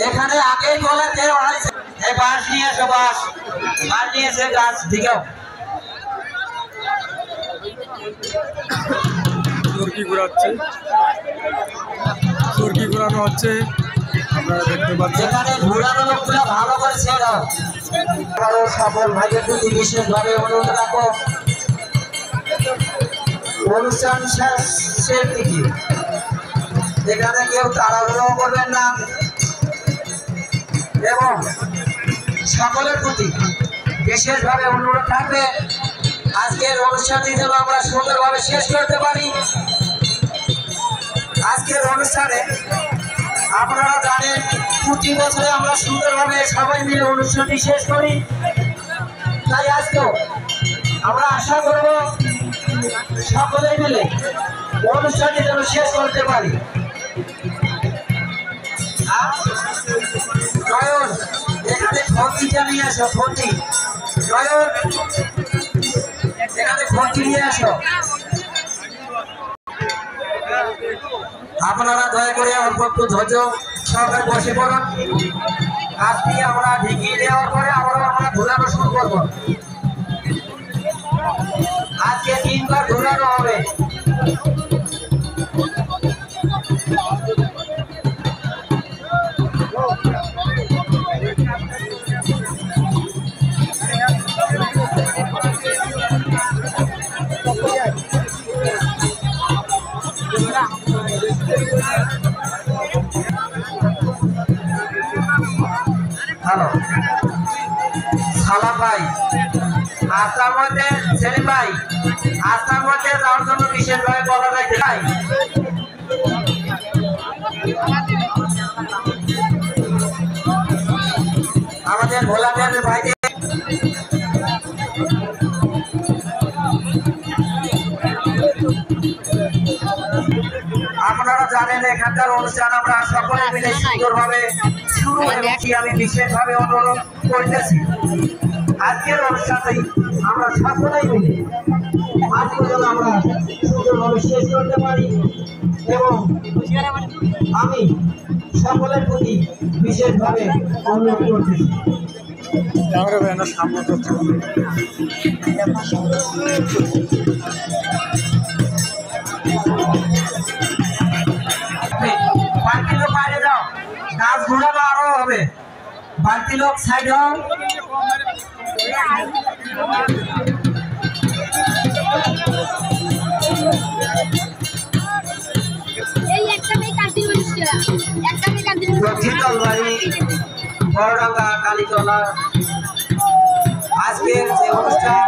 এখানে আগেই বলে এই বাঁশ নিয়ে এসো, বাঁশ নিয়ে এসে গাছ দিকেও চরকি ঘোরাচ্ছে, চরকি ঘোরানো হচ্ছে, আপনারা দেখতে পাচ্ছেন। এখানে ঘোরানো লোকগুলো ভালো করে ছেড়ে সকল ভাইদের প্রতি বিশেষভাবে অনুরোধ রাখো, অনুষ্ঠান শেষের দিকে এখানে কেউ তাড়াহুড়ো করবেন না এবং সকলের প্রতি বিশেষভাবে অনুরোধ থাকবে আজকের অনুষ্ঠানটি যেন আমরা সুন্দরভাবে শেষ করতে পারি। আজকের অনুষ্ঠানে আপনারা জানেন প্রতি বছরে আমরা সুন্দরভাবে সবাই মিলে অনুষ্ঠানটি শেষ করি, তাই আজকেও আমরা আশা করব সকলে মিলে অনুষ্ঠানটি যেন শেষ করতে পারি। নয়ন এখানে ঘন্টিটা নিয়ে আসো, ঘন্টি নয়ন এখানে ঘন্টি নিয়ে আসো। আপনারা দয়া করে অল্প একটু ধৈর্য সহকারে বসে পড়ুন। আজকে আমরা ঢেকিয়ে দেওয়ার পরে আমরা ঘোরানো শুরু করবো। আজকে 3 বার ঘোরানো হবে। হ্যালো সালাম ভাই, আস্থার মধ্যে সেলিম ভাই, আস্থার মধ্যে যাওয়ার জন্য বিশেষভাবে বলা রাখতে চাই। আমাদের ভোলাদের ভাইদের আপনারা জানেন এখানকার অনুষ্ঠান আমরা সকলে মিলে সুন্দরভাবে শুরু করেছি। আমি বিশেষভাবে অনুরোধ করতেছি আজকের অনুষ্ঠানটি আমরা সকলেই মিলে আজকে যেন আমরা সুন্দরভাবে শেষ করতে পারি এবং আমি সকলের প্রতি বিশেষভাবে অনুরোধ করতেছি। সামনে বাড়তি লোক বাইরে যাও, গাছ ঘোরানো আরো হবে। বাড়তি লোক সাইড হও। বড়ডাঙ্গা কালীতলা আজকের যে অনুষ্ঠান